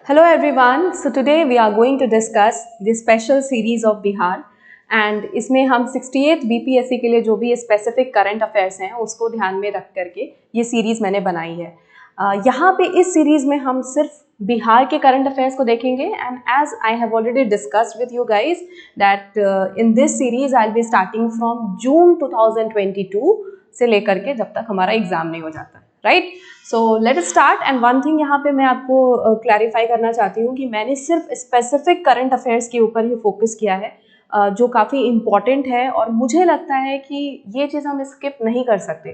Hello everyone. So today we are going to discuss the special series of Bihar and इसमें हम 68th BPSC के लिए जो भी स्पेसिफिक करंट अफेयर्स हैं उसको ध्यान में रख करके ये सीरीज़ मैंने बनाई है। यहाँ पे इस सीरीज़ में हम सिर्फ बिहार के करंट अफेयर्स को देखेंगे and as I have already discussed with you guys that in this series I will be starting from June 2022 से लेकर के जब तक हमारा एग्जाम नहीं हो जाता, right. So let us start. And one thing यहाँ पे मैं आपको क्लैरिफाई करना चाहती हूँ कि मैंने सिर्फ स्पेसिफिक करंट अफेयर्स के ऊपर ही फोकस किया है, जो काफ़ी इम्पॉर्टेंट है और मुझे लगता है कि ये चीज़ हम स्किप नहीं कर सकते,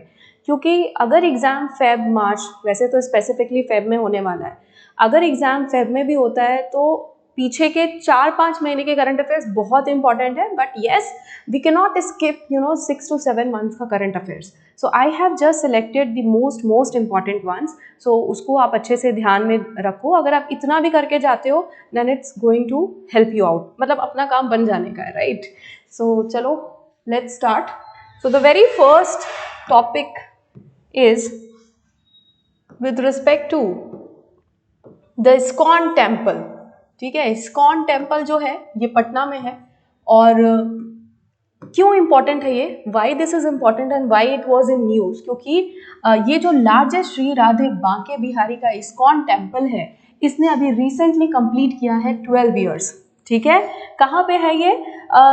क्योंकि अगर एग्ज़ाम फेब मार्च, वैसे तो स्पेसिफिकली फेब में होने वाला है, अगर एग्ज़ाम फेब में भी होता है तो पीछे के 4-5 महीने के करंट अफेयर्स बहुत इंपॉर्टेंट है, but yes we can not skip 6 to 7 months का current affairs. So I have just selected the most important ones. So उसको आप अच्छे से ध्यान में रखो। अगर आप इतना भी करके जाते हो then it's going to help you out, मतलब अपना काम बन जाने का है, राइट। सो चलो let's start. So the very first topic is with respect to the ISKCON temple. ठीक है, इस्कॉन टेम्पल जो है ये पटना में है। और क्यों इम्पॉर्टेंट है ये, why this is important and why it was in news, क्योंकि ये जो लार्जेस्ट श्री राधे बांके बिहारी का इस्कॉन टेम्पल है, इसने अभी रिसेंटली कंप्लीट किया है 12 ईयर्स। ठीक है, कहाँ पे है ये?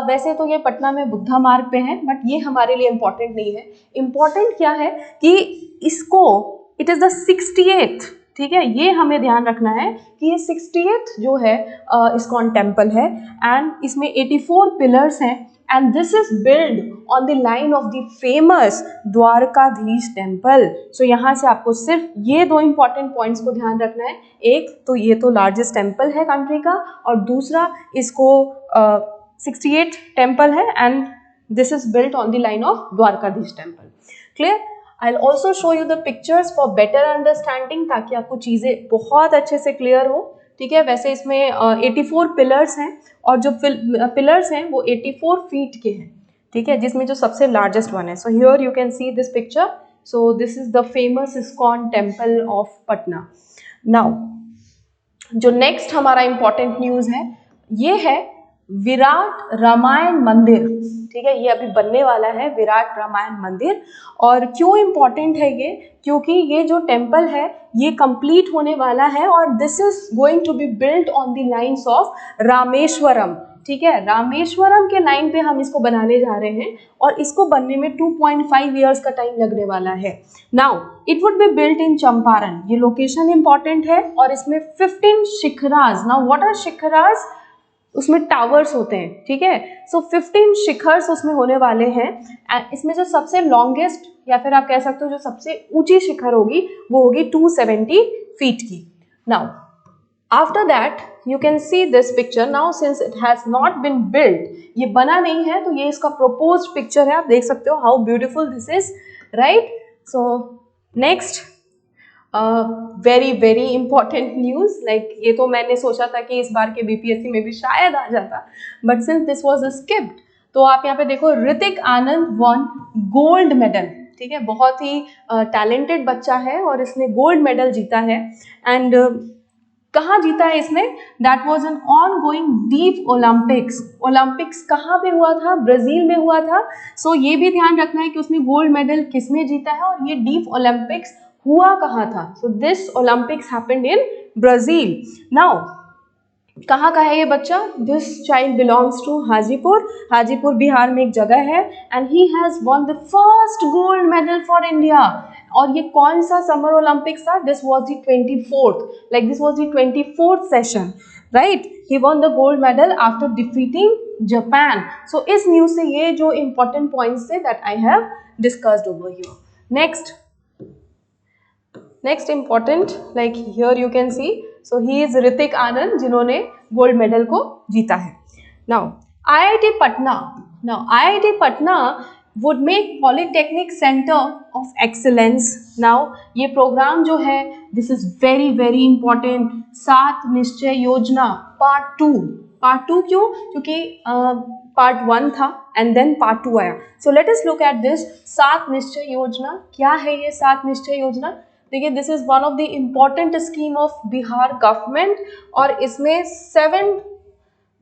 वैसे तो ये पटना में बुद्धा मार्ग पे है, बट ये हमारे लिए इम्पॉर्टेंट नहीं है। इम्पॉर्टेंट क्या है कि इसको इट इज़ द 68th, ठीक है, ये हमें ध्यान रखना है कि ये 68th जो है इस्कॉन टेम्पल है एंड इसमें 84 पिलर्स हैं and this is build on the line of the famous Dwarkadhish temple. So यहाँ से आपको सिर्फ ये दो इंपॉर्टेंट पॉइंट्स को ध्यान रखना है। एक तो ये तो लार्जेस्ट टेम्पल है कंट्री का, और दूसरा इसको 68 टेम्पल है and this is built on the line of Dwarkadhish temple. Clear? I'll also show you the pictures for better understanding, ताकि आपको चीज़ें बहुत अच्छे से क्लियर हो। ठीक है, वैसे इसमें 84 पिलर्स हैं और जो पिलर्स हैं वो 84 फीट के हैं। ठीक है, जिसमें जो सबसे लार्जेस्ट वन है। So here you can see this picture. So this is the famous ISKCON temple of Patna. Now जो नेक्स्ट हमारा इंपॉर्टेंट न्यूज़ है ये है विराट रामायण मंदिर। ठीक है, ये अभी बनने वाला है विराट रामायण मंदिर। और क्यों इम्पॉर्टेंट है ये? क्योंकि ये जो टेम्पल है ये कंप्लीट होने वाला है और this is going to be built on the lines of Rameshwaram. ठीक है, रामेश्वरम के लाइन पे हम इसको बनाने जा रहे हैं और इसको बनने में 2.5 ईयर्स का टाइम लगने वाला है। Now it would be built in Champaran, ये लोकेशन इंपॉर्टेंट है। और इसमें 15 शिखराज। नाउ व्हाट आर शिखराज? उसमें टावर्स होते हैं। ठीक है, सो 15 शिखर्स उसमें होने वाले हैं। इसमें जो सबसे लॉन्गेस्ट या फिर आप कह सकते हो जो सबसे ऊंची शिखर होगी वो होगी 270 फीट की। Now after that you can see this picture. Now since it has not been built, ये बना नहीं है, तो ये इसका प्रोपोज्ड पिक्चर है। आप देख सकते हो how beautiful this is, right. So next very very important news, like ये तो मैंने सोचा था कि इस बार के बीपीएससी में भी शायद आ जाता, but since this was skipped, तो आप यहाँ पे देखो ऋतिक आनंद वन गोल्ड मेडल। ठीक है, बहुत ही टैलेंटेड बच्चा है और इसने गोल्ड मेडल जीता है। एंड कहाँ जीता है इसने? That was an on going deaf Olympics. Olympics कहाँ पे हुआ था? ब्राज़ील में हुआ था। सो ये भी ध्यान रखना है कि उसने गोल्ड मेडल किस में जीता है और ये डीफ ओलंपिक्स हुआ कहाँ था। So this Olympics happened in Brazil. Now कहाँ का है ये बच्चा? This child belongs to Hajipur. Hajipur Bihar में एक जगह है and he has won the first gold medal for India. और ये कौन सा समर ओलंपिक्स था? This was the 24th, like this was the 24th session, right. He won the gold medal after defeating Japan. So इस news से ये जो important points थे that I have discussed over here. Next important, like here you can see, so he is Ritik Anand जिन्होंने gold medal को जीता है। Now IIT Patna would make polytechnic centre of excellence. Now ये प्रोग्राम जो है this is very very important. 7 Nishchay योजना part 2 क्यों? क्योंकि पार्ट 1 था एंड देन पार्ट 2 आया। So let us look at this 7 Nishchay योजना। क्या है ये 7 निश्चय योजना? देखिए this is one of the important scheme of Bihar government, और इसमें 7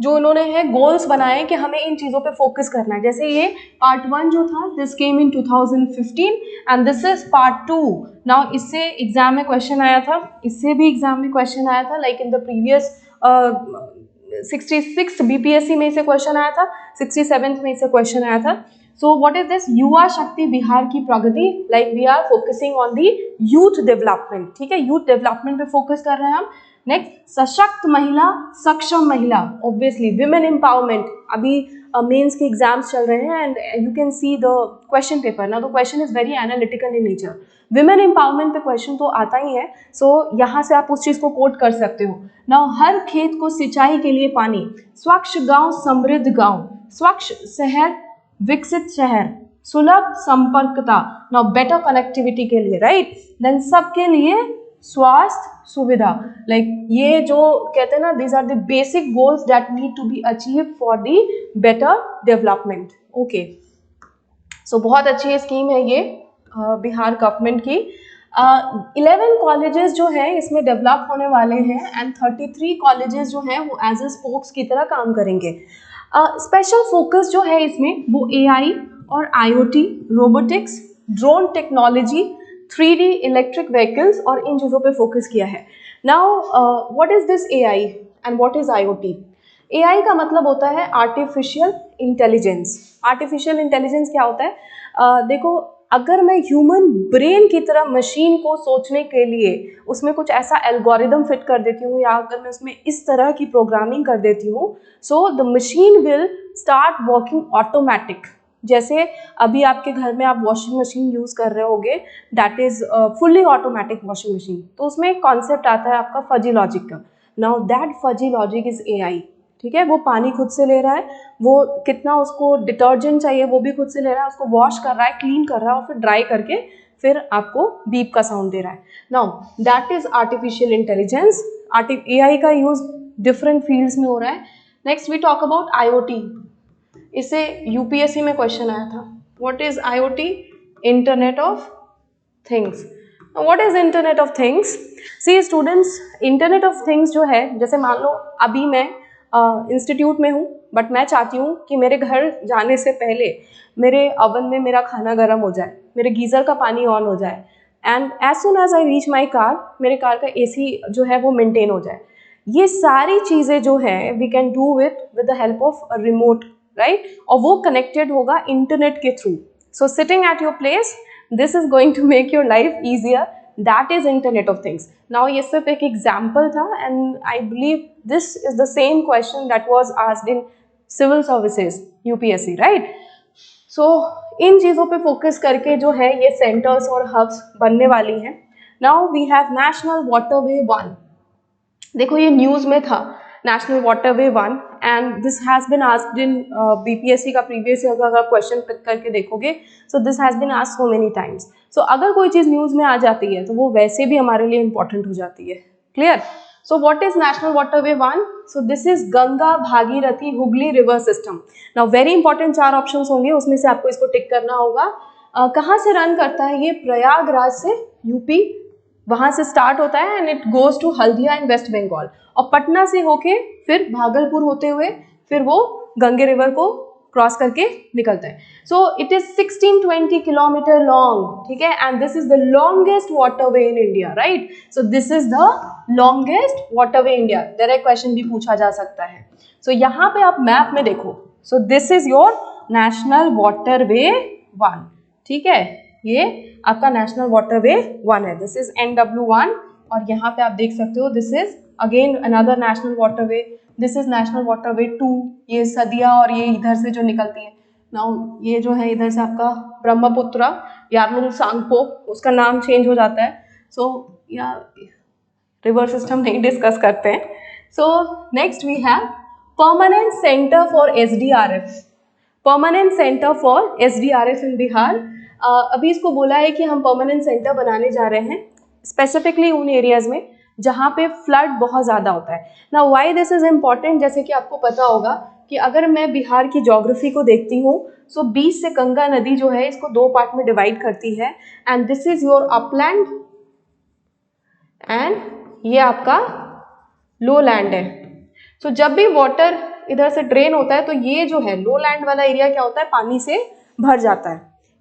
जो उन्होंने है गोल्स बनाए कि हमें इन चीज़ों पे फोकस करना है। जैसे ये पार्ट 1 जो था this came in 2015 and this is part 2। Now इससे एग्जाम में क्वेश्चन आया था, इससे भी एग्जाम में क्वेश्चन आया था, like in the previous 66 BPSC में से क्वेश्चन आया था, 67th में से क्वेश्चन आया था। So what is this? युवा शक्ति बिहार की प्रगति, like we are focusing on the youth development, ठीक है, यूथ डेवलपमेंट पे फोकस कर रहे हैं हम। नेक्स्ट, सशक्त महिला, सक्षम महिला, ऑब्वियसली विमेन एम्पावरमेंट। अभी मेंस के एग्जाम्स चल रहे हैं and you can see the question paper ना, the question is very analytical in nature. Women empowerment पे क्वेश्चन तो आता ही है, सो यहाँ से आप उस चीज़ को कोट कर सकते हो। नाउ, हर खेत को सिंचाई के लिए पानी, स्वच्छ गांव समृद्ध गांव, स्वच्छ शहर विकसित शहर, सुलभ संपर्कता, नाउ बेटर कनेक्टिविटी के लिए, राइट, देन सबके लिए स्वास्थ्य सुविधा, लाइक ये जो कहते हैं ना, these are the basic goals that need to be achieved for the better development. Okay, so बहुत अच्छी स्कीम है ये बिहार गवर्नमेंट की। 11 कॉलेजेस जो है इसमें डेवलप होने वाले हैं एंड 33 कॉलेजेस जो हैं वो एज ए स्पोक्स की तरह काम करेंगे। स्पेशल फोकस जो है इसमें वो एआई और IoT, robotics, drone technology, 3D electric vehicles और इन चीज़ों पे फोकस किया है। Now what is this AI and what is IoT? AI का मतलब होता है आर्टिफिशियल इंटेलिजेंस। आर्टिफिशियल इंटेलिजेंस क्या होता है? देखो, अगर मैं ह्यूमन ब्रेन की तरह मशीन को सोचने के लिए उसमें कुछ ऐसा एल्गोरिदम फिट कर देती हूँ, या अगर मैं उसमें इस तरह की प्रोग्रामिंग कर देती हूँ, so the machine will start working automatic. जैसे अभी आपके घर में आप वॉशिंग मशीन यूज़ कर रहे होगे, that is fully automatic washing machine, तो उसमें एक कॉन्सेप्ट आता है आपका फजी लॉजिक का। Now that fuzzy logic is AI, ठीक है। वो पानी खुद से ले रहा है, वो कितना उसको डिटर्जेंट चाहिए वो भी खुद से ले रहा है, उसको वॉश कर रहा है, क्लीन कर रहा है और फिर ड्राई करके फिर आपको बीप का साउंड दे रहा है। Now that is artificial intelligence. AI का यूज डिफरेंट फील्ड्स में हो रहा है। Next we talk about IoT. इससे यूपीएससी में क्वेश्चन आया था। What is IoT? Internet of things. What is internet of things? See students, internet of things जो है, जैसे मान लो अभी मैं इंस्टीट्यूट में हूँ, बट मैं चाहती हूँ कि मेरे घर जाने से पहले मेरे ओवन में मेरा खाना गर्म हो जाए, मेरे गीज़र का पानी ऑन हो जाए, and as soon as I reach my car मेरे कार का एसी जो है वो मेंटेन हो जाए। ये सारी चीज़ें जो है we can do with the help of remote, right, और वो कनेक्टेड होगा इंटरनेट के through. So sitting at your place, this is going to make your life easier. That is Internet of Things. Now ये सिर्फ एक example था and I believe this is the same question that was asked in civil services UPSC, right? So इन चीज़ों पे focus करके जो है ये सेंटर्स और हब्स बनने वाली हैं। Now we have National Waterway 1. देखो ये न्यूज़ में था national waterway 1 and this has been asked in BPSC का प्रीवियस ईयर का अगर क्वेश्चन पिक करके देखोगे, so this has been asked so many times. So अगर कोई चीज़ न्यूज़ में आ जाती है तो वो वैसे भी हमारे लिए इंपॉर्टेंट हो जाती है। Clear? So what is national waterway 1? So this is Ganga Bhagirathi Hooghly river system. Now very important 4 options होंगे, उसमें से आपको इसको टिक करना होगा। कहाँ से रन करता है ये? प्रयागराज से, यूपी, वहाँ से स्टार्ट होता है and it goes to Haldia in West Bengal, और पटना से होके फिर भागलपुर होते हुए फिर वो गंगे रिवर को क्रॉस करके निकलता है। So it is 1620 kilometre long, ठीक है, and this is the longest waterway in India, right. So this is the longest waterway India. Direct question भी पूछा जा सकता है। सो यहाँ पे आप मैप में देखो, सो this is your national waterway 1, ठीक है, ये आपका नेशनल वाटरवे 1 है। दिस इज NW1 और यहाँ पे आप देख सकते हो this is again another national waterway, this is national waterway 2, ये सदिया और ये इधर से जो निकलती है। नाउ ये जो है इधर से आपका ब्रह्मपुत्रा यारलुंग सांगपो, उसका नाम चेंज हो जाता है। सो या रिवर सिस्टम नहीं डिस्कस करते हैं। So next we have permanent centre for SDRF। Permanent centre for SDRF in Bihar. अभी इसको बोला है कि हम परमानेंट सेंटर बनाने जा रहे हैं स्पेसिफिकली उन एरियाज में जहाँ पे फ्लड बहुत ज़्यादा होता है। ना वाई दिस इज़ इम्पॉर्टेंट, जैसे कि आपको पता होगा कि अगर मैं बिहार की ज्योग्राफी को देखती हूँ, सो बीच से गंगा नदी जो है इसको 2 पार्ट में डिवाइड करती है, and this is your upland and ये आपका लो लैंड है। सो जब भी वाटर इधर से ड्रेन होता है तो ये जो है लो लैंड वाला एरिया क्या होता है, पानी से भर जाता है।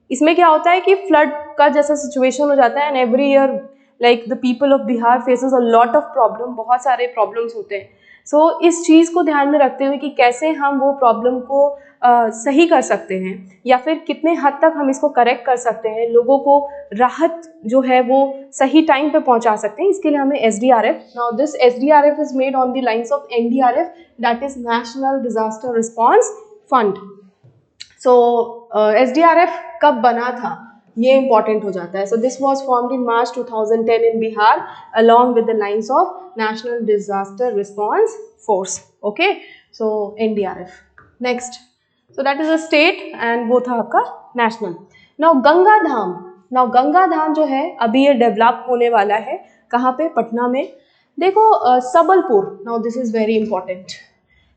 इसमें क्या होता है कि फ्लड का जैसा सिचुएशन हो जाता है and every year like the people of Bihar faces a lot of problem, बहुत सारे प्रॉब्लम्स होते हैं। सो इस चीज़ को ध्यान में रखते हुए कि कैसे हम वो प्रॉब्लम को सही कर सकते हैं या फिर कितने हद तक हम इसको करेक्ट कर सकते हैं, लोगों को राहत जो है वो सही टाइम पे पहुंचा सकते हैं, इसके लिए हमें SDRF, now this SDRF is made on the lines of NDRF, that is national disaster response fund. So SDRF कब बना था ये इंपॉर्टेंट हो जाता है। So this was formed in March 2010 in Bihar along with the lines of National Disaster Response Force. Okay, so NDRF. Next, so that is a state and वो था आपका national. Now गंगा धाम, now गंगा धाम जो है अभी ये डेवलप होने वाला है, कहाँ पे, पटना में। देखो Sabalpur, now this is very important.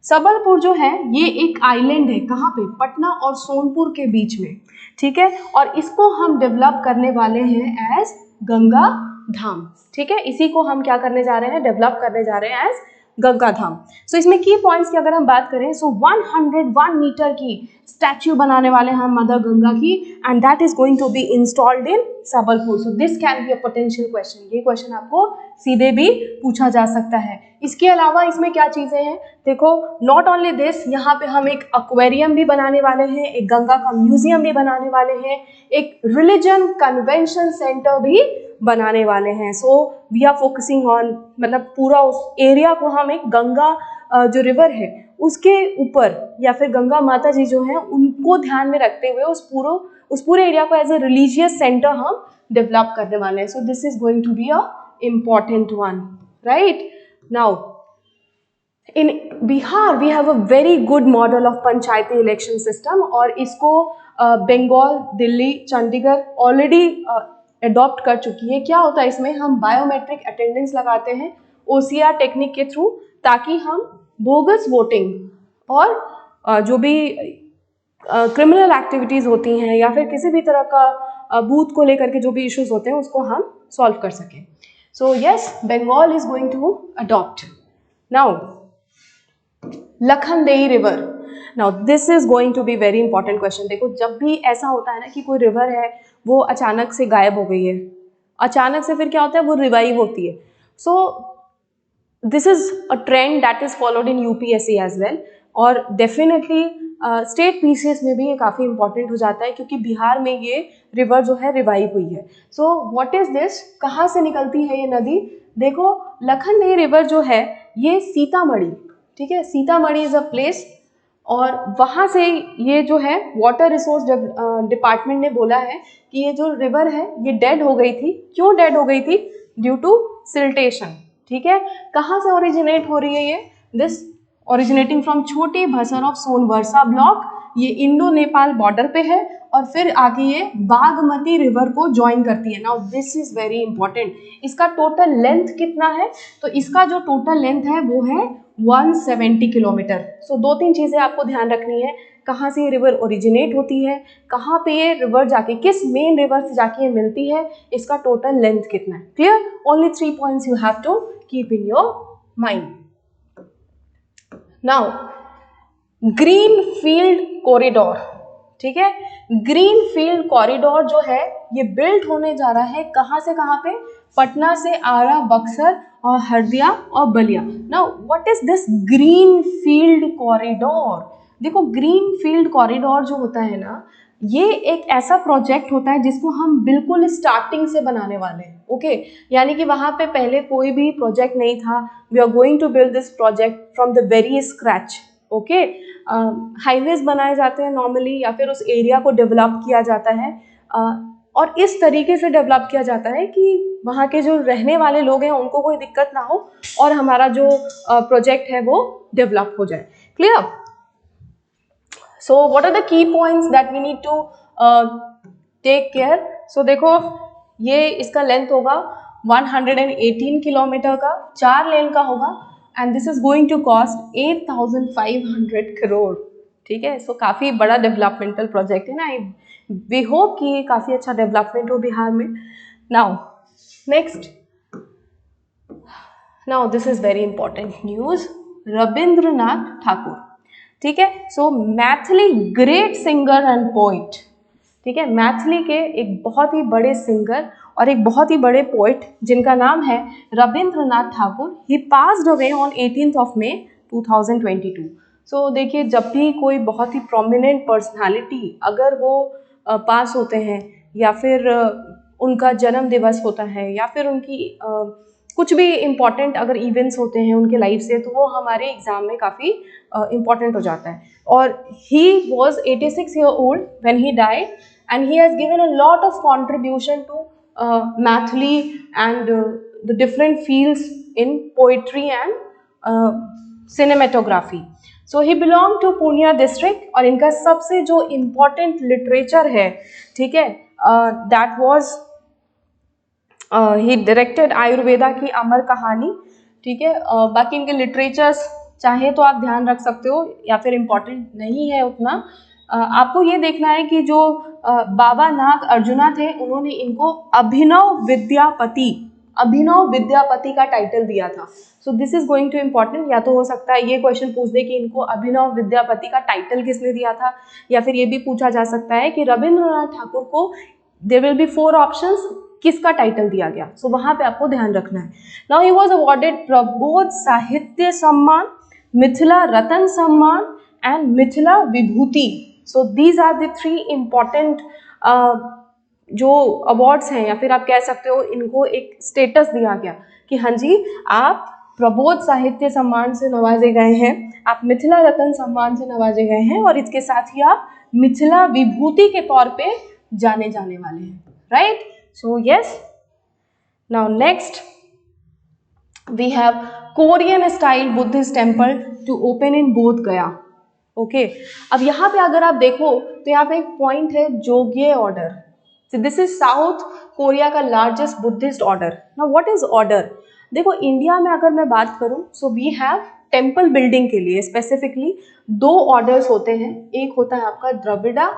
Sabalpur जो है ये एक आइलैंड है, कहाँ पे, पटना और सोनपुर के बीच में, ठीक है, और इसको हम डेवलप करने वाले हैं एज गंगा धाम, ठीक है, इसी को हम क्या करने जा रहे हैं, डेवलप करने जा रहे हैं एज गंगा धाम। सो इसमें की पॉइंट्स की अगर हम बात करें, सो 101 मीटर की स्टैच्यू बनाने वाले हैं हम मदर गंगा की, and that is going to be installed in Sabalpur. So this can be a potential question, ये क्वेश्चन आपको सीधे भी पूछा जा सकता है। इसके अलावा इसमें क्या चीजें हैं, देखो नॉट ओनली दिस, यहाँ पे हम एक एक्वेरियम भी बनाने वाले हैं, एक गंगा का म्यूजियम भी बनाने वाले हैं, एक रिलीजन कन्वेंशन सेंटर भी बनाने वाले हैं। So we are focusing on, मतलब पूरा उस एरिया को हम एक गंगा जो रिवर है उसके ऊपर, या फिर गंगा माता जी जो हैं उनको ध्यान में रखते हुए उस पूरे एरिया को एज ए रिलीजियस सेंटर हम डेवलप करने वाले हैं। So this is going to be a important one, right. Now in Bihar we have a very good model of panchayati election system, और इसको बंगाल, दिल्ली, चंडीगढ़ ऑलरेडी अडॉप्ट कर चुकी है। क्या होता है इसमें, हम बायोमेट्रिक अटेंडेंस लगाते हैं OCR टेक्निक के थ्रू, ताकि हम बोगस वोटिंग और जो भी क्रिमिनल एक्टिविटीज़ होती हैं या फिर किसी भी तरह का बूथ को लेकर के जो भी इश्यूज होते हैं उसको हम सॉल्व कर सकें। So yes, Bengal is going to adopt. Now Lakhandei river, now this is going to be very important question. देखो जब भी ऐसा होता है ना कि कोई रिवर है वो अचानक से गायब हो गई है, अचानक से फिर क्या होता है, वो रिवाइव होती है। So this is a trend that is followed in UPSC as well, और डेफिनेटली स्टेट PCS में भी ये काफ़ी इंपॉर्टेंट हो जाता है, क्योंकि बिहार में ये रिवर जो है रिवाइव हुई है। सो व्हाट इज दिस, कहाँ से निकलती है ये नदी, देखो लखनदेई रिवर जो है ये सीतामढ़ी, ठीक है, सीतामढ़ी इज अ प्लेस, और वहाँ से ये जो है वाटर रिसोर्स डिपार्टमेंट ने बोला है कि ये जो रिवर है ये डेड हो गई थी। क्यों डेड हो गई थी, ड्यू टू सिल्टेशन, ठीक है। कहाँ से ओरिजिनेट हो रही है ये, दिस ओरिजिनेटिंग फ्रॉम छोटी भसर ऑफ सोनवर्षा ब्लॉक, ये इंडो नेपाल बॉर्डर पे है, और फिर आगे ये बागमती रिवर को ज्वाइन करती है। Now this is very important, इसका टोटल लेंथ कितना है, तो इसका जो टोटल लेंथ है वो है 170 किलोमीटर। सो 2-3 चीज़ें आपको ध्यान रखनी है, कहाँ से ये रिवर ओरिजिनेट होती है, कहाँ पे ये रिवर जाके किस मेन रिवर से जाके ये मिलती है, इसका टोटल लेंथ कितना है। Clear, only 3 points you have to keep in your mind. Now green field corridor, ठीक है, ग्रीन फील्ड कॉरिडोर जो है ये बिल्ड होने जा रहा है, कहाँ से कहाँ पे, पटना से आरा, बक्सर और हल्दिया और Ballia. Now what is this green field corridor, देखो ग्रीन फील्ड कॉरिडोर जो होता है ना, ये एक ऐसा प्रोजेक्ट होता है जिसको हम बिल्कुल स्टार्टिंग से बनाने वाले हैं, ओके, यानी कि वहाँ पे पहले कोई भी प्रोजेक्ट नहीं था, we are going to build this project from the very scratch, okay. Highways बनाए जाते हैं नॉर्मली, या फिर उस एरिया को डेवलप किया जाता है, और इस तरीके से डेवलप किया जाता है कि वहाँ के जो रहने वाले लोग हैं उनको कोई दिक्कत ना हो, और हमारा जो प्रोजेक्ट है वो डेवलप हो जाए। Clear, so what are the key points that we need to take care. So देखो ये इसका लेंथ होगा 118 किलोमीटर का, 4 लेन का होगा, and this is going to cost 8,500 crore, ठीक है। सो काफ़ी बड़ा डेवलपमेंटल प्रोजेक्ट है ना, वी होप कि काफ़ी अच्छा डेवलपमेंट हो बिहार में। Now next, now this is very important news, Rabindranath Thakur, ठीक है। So Maithili great singer and poet, ठीक है, मैथिली के एक बहुत ही बड़े सिंगर और एक बहुत ही बड़े पोइट जिनका नाम है Rabindranath Thakur. He passed away on 18th of May 2022। So देखिए, जब भी कोई बहुत ही प्रोमिनेंट पर्सनालिटी अगर वो पास होते हैं या फिर उनका जन्म दिवस होता है या फिर उनकी कुछ भी इम्पॉर्टेंट अगर इवेंट्स होते हैं उनके लाइफ से, तो वो हमारे एग्जाम में काफ़ी इम्पॉर्टेंट हो जाता है। और he was 86 year old when he died and he has given a lot of contribution to Mathili and the different fields in poetry and cinematography. So he belonged to Pune district और इनका सबसे जो important literature है, ठीक है, that was he directed Ayurveda की अमर कहानी, ठीक है। बाकी इनके लिटरेचर्स चाहे तो आप ध्यान रख सकते हो या फिर इम्पोर्टेंट नहीं है उतना। आपको ये देखना है कि जो बाबा नाग अर्जुना थे उन्होंने इनको अभिनव विद्यापति का टाइटल दिया था। So this is going to important. या तो हो सकता है ये क्वेश्चन पूछ दे कि इनको अभिनव विद्यापति का टाइटल किसने दिया था, या फिर ये भी पूछा जा सकता है कि रविंद्रनाथ ठाकुर को देयर विल बी 4 ऑप्शंस किसका टाइटल दिया गया। सो वहां पे आपको ध्यान रखना है। Now he was awarded Prabodh Sahitya Samman, Mithila Ratna Samman and Mithila Vibhuti. So these are the 3 important जो अवार्ड्स हैं, या फिर आप कह सकते हो इनको एक स्टेटस दिया गया कि हाँ जी, आप प्रबोध साहित्य सम्मान से नवाजे गए हैं, आप मिथिला रत्न सम्मान से नवाजे गए हैं, और इसके साथ ही आप मिथिला विभूति के तौर पे जाने जाने वाले हैं, right. So yes, now next we have Korean style Buddhist temple to open in Bodh Gaya. Okay, अब यहाँ पे अगर आप देखो तो यहाँ पे एक पॉइंट है Jogye order. So this is South Korea का largest Buddhist order. Now what is order? देखो, इंडिया में अगर मैं बात करूँ, so we have temple building के लिए स्पेसिफिकली 2 ऑर्डर्स होते हैं। एक होता है आपका द्रविड़ा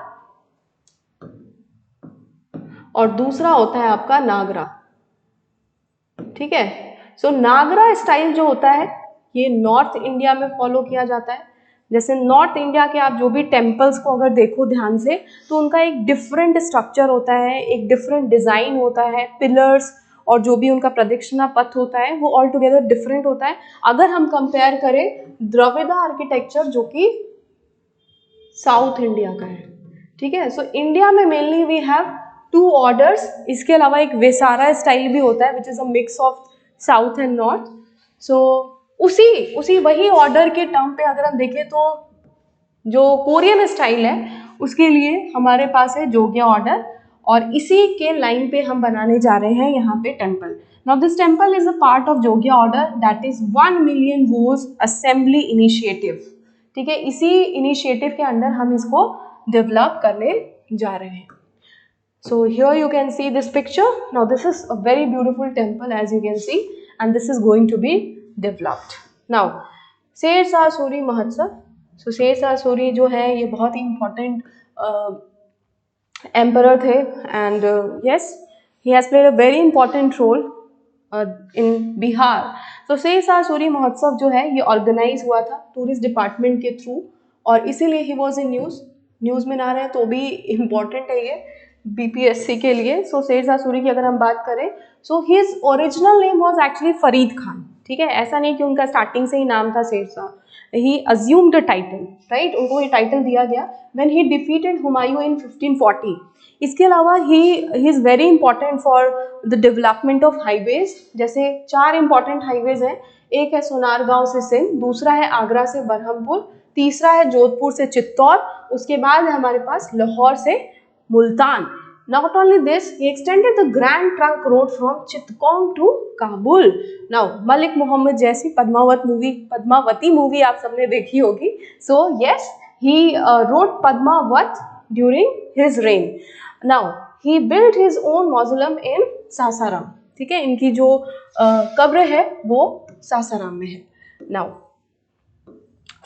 और दूसरा होता है आपका नागरा, ठीक है। सो नागरा स्टाइल जो होता है ये नॉर्थ इंडिया में फॉलो किया जाता है। जैसे नॉर्थ इंडिया के आप जो भी टेम्पल्स को अगर देखो ध्यान से, तो उनका एक डिफरेंट स्ट्रक्चर होता है, एक डिफरेंट डिज़ाइन होता है, पिलर्स और जो भी उनका प्रदक्षिणा पथ होता है वो ऑल टुगेदर डिफरेंट होता है। अगर हम कंपेयर करें द्रविड़ा आर्किटेक्चर जो कि साउथ इंडिया का है, ठीक है। सो इंडिया में मेनली वी हैव 2 ऑर्डर्स। इसके अलावा एक वेसारा स्टाइल भी होता है which is a mix of south and north. So उसी वही ऑर्डर के टर्म पे अगर हम देखें तो जो कोरियन स्टाइल है उसके लिए हमारे पास है जोग्य ऑर्डर, और इसी के लाइन पे हम बनाने जा रहे हैं यहाँ पे temple. Now this temple is a part of Jogye order that is 1 million vows assembly initiative, ठीक है। इसी इनिशिएटिव के अंडर हम इसको डेवलप करने जा रहे हैं। So here you can see this picture. Now this is a very beautiful temple as you can see, and this is going to be developed. Now Sher Shah Suri महोत्सव। So शेरशाह सूरी जो है ये बहुत ही important emperor थे, and yes, he has played a very important role in Bihar. So Sher Shah Suri महोत्सव जो है ये ऑर्गेनाइज हुआ था टूरिस्ट डिपार्टमेंट के थ्रू, और इसीलिए ही वॉज इन न्यूज़ में ना रहे तो भी इम्पॉर्टेंट है ये बीपीएससी के लिए। सो शेरशाह सूरी की अगर हम बात करें, so his original name was actually Farid Khan, ठीक है। ऐसा नहीं कि उनका स्टार्टिंग से ही नाम था शेरशाह, ही अज्यूम्ड अ टाइटल, राइट। उनको ये टाइटल दिया गया व्हेन ही डिफीटेड हुमायूं इन 1540। इसके अलावा he is very important for the development of highways. जैसे 4 इंपॉर्टेंट हाईवेज हैं, एक है सोनारगांव से सिंध, दूसरा है आगरा से बरहमपुर, तीसरा है जोधपुर से चित्तौड़, उसके बाद है हमारे पास लाहौर से Multan. Not only this, he extended the Grand Trunk Road from Chittagong to Kabul. Now, Malik Muhammad जैसी पद्मावती मूवी आप सबने देखी होगी। So yes, he wrote Padmavat during his reign. Now, he built his own mausoleum in Sasaram, ठीक है। इनकी जो कब्र है वो सासाराम में है। Now,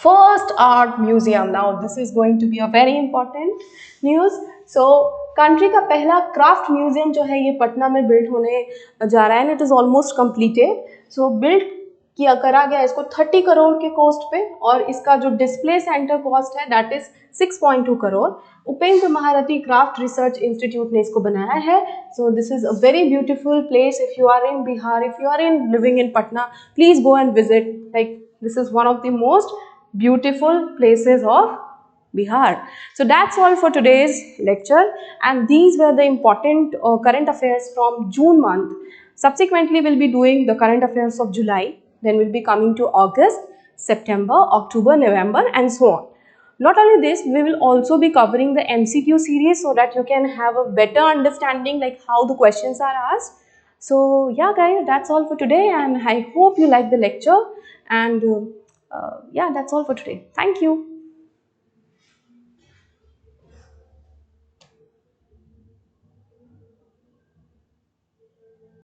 first art museum. Now this is going to be a very important news. So country का पहला क्राफ्ट म्यूजियम जो है ये पटना में बिल्ड होने जा रहा है, and it is almost completed. So build किया करा गया इसको 30 करोड़ के कॉस्ट पे, और इसका जो डिस्प्ले सेंटर कॉस्ट है that is 6.2 crore. Upendra Maharathi craft research institute ने इसको बनाया है। So this is a very beautiful place. If you are in Bihar, if you are in living in Patna, please go and visit. Like this is one of the most beautiful places of Bihar. So that's all for today's lecture, and these were the important current affairs from June month. Subsequently, we'll be doing the current affairs of July, then we'll be coming to August, September, October, November, and so on. Not only this, we will also be covering the MCQ series so that you can have a better understanding like how the questions are asked. So yeah guys, that's all for today, and I hope you like the lecture, and yeah, that's all for today. Thank you.